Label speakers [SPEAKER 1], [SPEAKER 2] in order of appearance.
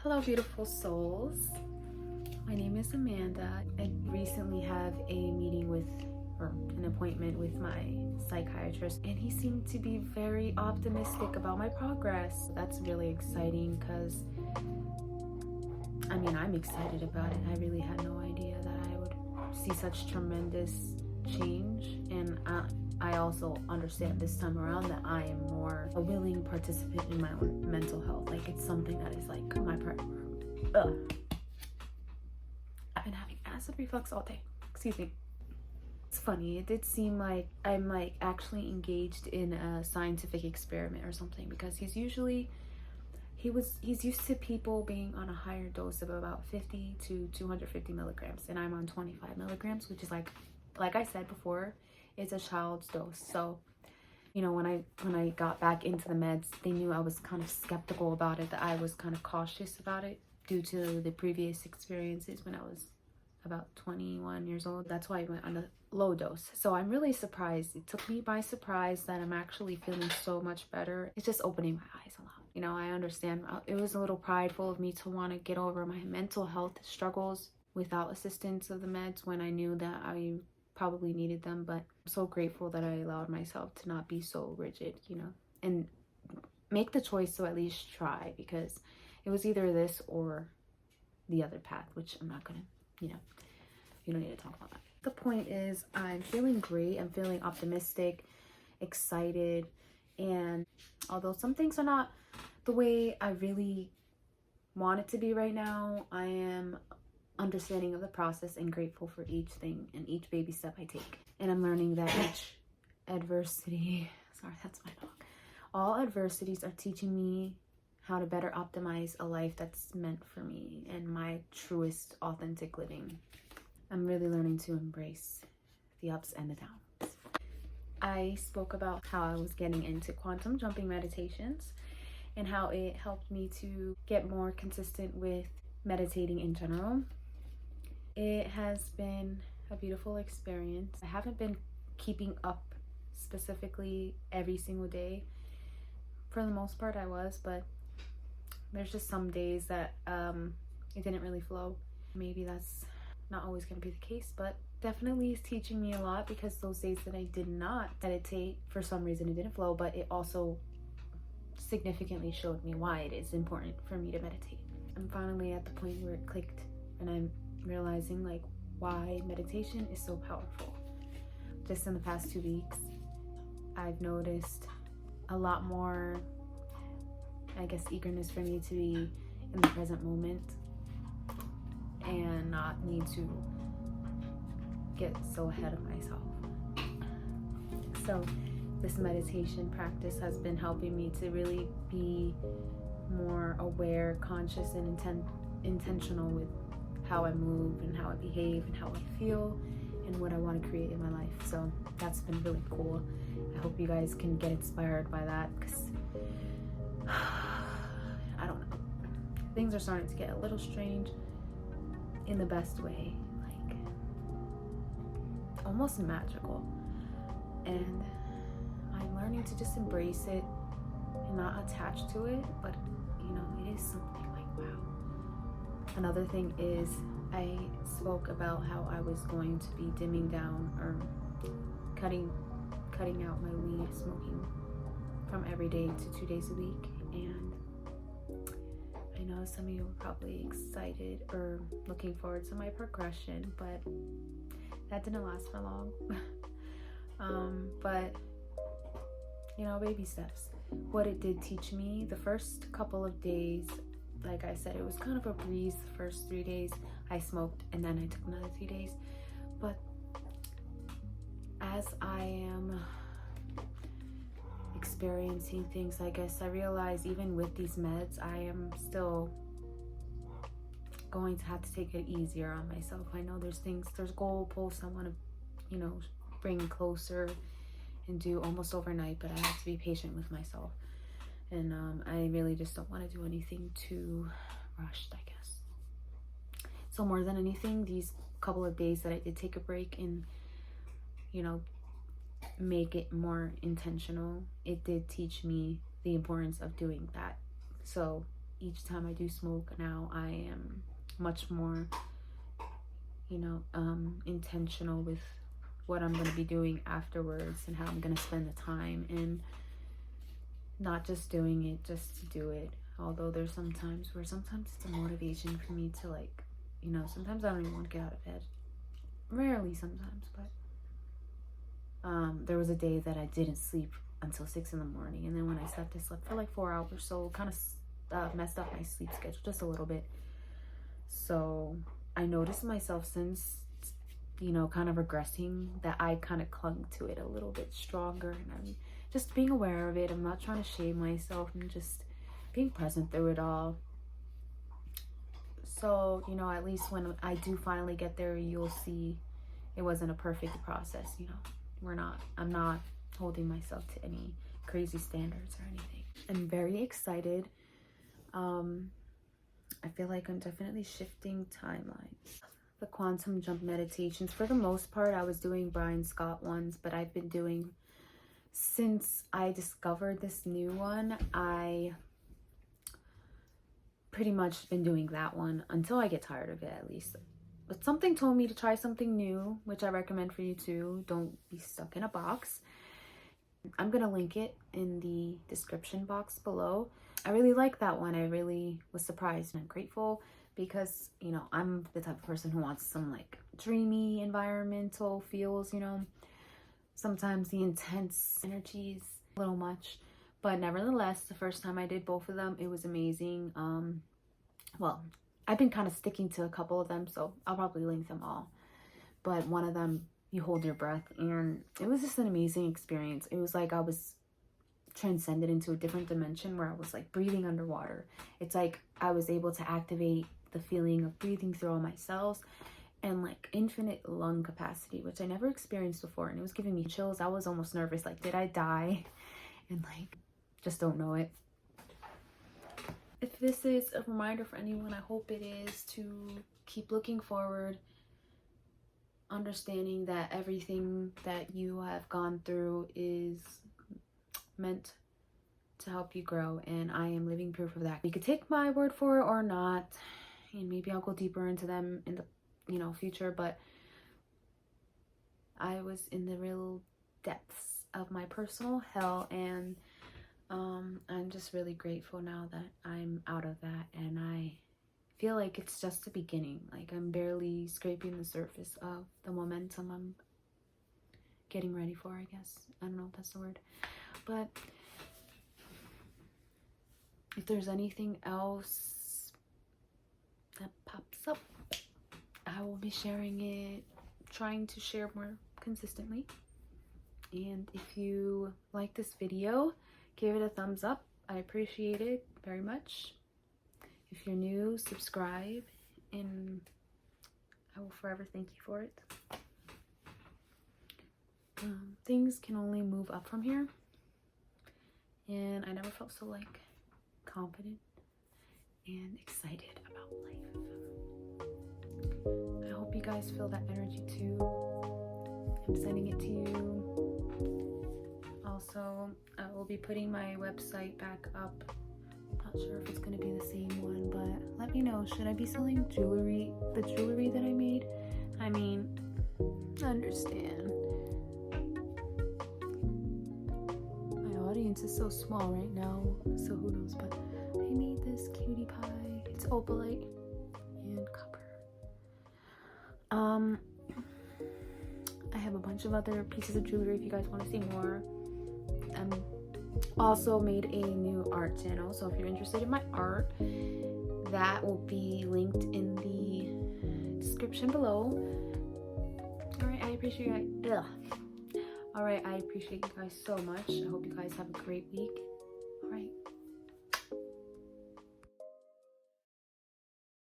[SPEAKER 1] Hello, beautiful souls. My name is Amanda. I recently have a meeting with, or an appointment with my psychiatrist, and he seemed to be very optimistic about my progress. That's really exciting because, I'm excited about it. I really had no idea that I would see such tremendous change, and I also understand this time around that I am more a willing participant in my own mental health. Like, it's something that is like my I've been having acid reflux all day. Excuse me. It's funny. It did seem like I'm actually engaged in a scientific experiment or something, because he's used to people being on a higher dose of about 50 to 250 milligrams, and I'm on 25 milligrams, which is like I said before, it's a child's dose. So, when I got back into the meds, they knew I was kind of skeptical about it, that I was kind of cautious about it due to the previous experiences when I was about 21 years old. That's why I went on a low dose. So I'm really surprised. It took me by surprise that I'm actually feeling so much better. It's just opening my eyes a lot. I understand it was a little prideful of me to want to get over my mental health struggles without assistance of the meds when I knew that I probably needed them. But I'm so grateful that I allowed myself to not be so rigid, and make the choice to at least try, because it was either this or the other path, which I'm not gonna, you don't need to talk about that. The point is, I'm feeling great. I'm feeling optimistic, excited, and although some things are not the way I really want it to be right now, I am understanding of the process and grateful for each thing and each baby step I take. And I'm learning that each adversity, sorry, that's my dog. All adversities are teaching me how to better optimize a life that's meant for me and my truest authentic living. I'm really learning to embrace the ups and the downs. I spoke about how I was getting into quantum jumping meditations and how it helped me to get more consistent with meditating in general. It has been a beautiful experience. I haven't been keeping up specifically every single day. For the most part I was, but there's just some days that it didn't really flow. Maybe that's not always going to be the case, but definitely is teaching me a lot, because those days that I did not meditate, for some reason it didn't flow, but it also significantly showed me why it is important for me to meditate. I'm finally at the point where it clicked, and I'm realizing why meditation is so powerful. Just in the past 2 weeks, I've noticed a lot more, eagerness for me to be in the present moment and not need to get so ahead of myself. So this meditation practice has been helping me to really be more aware, conscious, and intentional with how I move and how I behave and how I feel and what I want to create in my life. So that's been really cool. I hope you guys can get inspired by that, because I don't know, things are starting to get a little strange in the best way, almost magical, and I'm learning to just embrace it and not attach to it, but it is something wow. Another thing is, I spoke about how I was going to be dimming down or cutting out my weed smoking from every day to 2 days a week. And I know some of you are probably excited or looking forward to my progression, but that didn't last for long. But baby steps. What it did teach me, the first couple of days, like I said, it was kind of a breeze. The first 3 days I smoked, and then I took another 3 days. But as I am experiencing things, I realize even with these meds, I am still going to have to take it easier on myself. I know there's goalposts I want to, bring closer and do almost overnight, but I have to be patient with myself. And I really just don't want to do anything too rushed, I guess. So more than anything, these couple of days that I did take a break and, make it more intentional, it did teach me the importance of doing that. So each time I do smoke now, I am much more, you know, intentional with what I'm going to be doing afterwards and how I'm going to spend the time, and not just doing it just to do it. Although there's some times where sometimes it's a motivation for me to, like, you know, sometimes I don't even want to get out of bed. Rarely sometimes, but there was a day that I didn't sleep until 6 in the morning, and then when I slept for like 4 hours, so kind of messed up my sleep schedule just a little bit. So I noticed myself since, you know, kind of regressing, that I kind of clung to it a little bit stronger, and I'm just being aware of it. I'm not trying to shame myself. I'm just being present through it all. So, you know, at least when I do finally get there, you'll see it wasn't a perfect process. You know, I'm not holding myself to any crazy standards or anything. I'm very excited. I feel like I'm definitely shifting timelines. The quantum jump meditations, for the most part, I was doing Brian Scott ones, but I've been doing, since I discovered this new one, I pretty much been doing that one until I get tired of it, at least. But something told me to try something new, which I recommend for you too. Don't be stuck in a box. I'm gonna link it in the description box below. I really like that one. I really was surprised, and I'm grateful because, you know, I'm the type of person who wants some like dreamy environmental feels, you know. Sometimes the intense energy is a little much, but nevertheless, the first time I did both of them, it was amazing. Well, I've been kind of sticking to a couple of them, so I'll probably link them all. But one of them, you hold your breath, and it was just an amazing experience. It was like I was transcended into a different dimension where I was like breathing underwater. It's like I was able to activate the feeling of breathing through all my cells and like infinite lung capacity, which I never experienced before, and it was giving me chills. I was almost nervous, like, did I die? And like, just don't know it. If this is a reminder for anyone, I hope it is to keep looking forward, understanding that everything that you have gone through is meant to help you grow, and I am living proof of that. You could take my word for it or not, and maybe I'll go deeper into them in the, you know, future, but I was in the real depths of my personal hell, and I'm just really grateful now that I'm out of that, and I feel like it's just the beginning. Like, I'm barely scraping the surface of the momentum I'm getting ready for, I guess. I don't know if that's the word. But if there's anything else that pops up, I will be sharing it, trying to share more consistently. And if you like this video, give it a thumbs up. I appreciate it very much. If you're new, subscribe, and I will forever thank you for it. Things can only move up from here, and I never felt so like confident and excited about life. I hope you guys feel that energy too. I'm sending it to you. Also, I will be putting my website back up. Not sure if it's going to be the same one, but let me know. Should I be selling jewelry, the jewelry that I made? I mean, I understand. My audience is so small right now, so who knows, but I made this cutie pie. It's opalite and copper. I have a bunch of other pieces of jewelry if you guys want to see more. Also made a new art channel, so if you're interested in my art, that will be linked in the description below. Alright, I appreciate you guys so much. I hope you guys have a great week. Alright.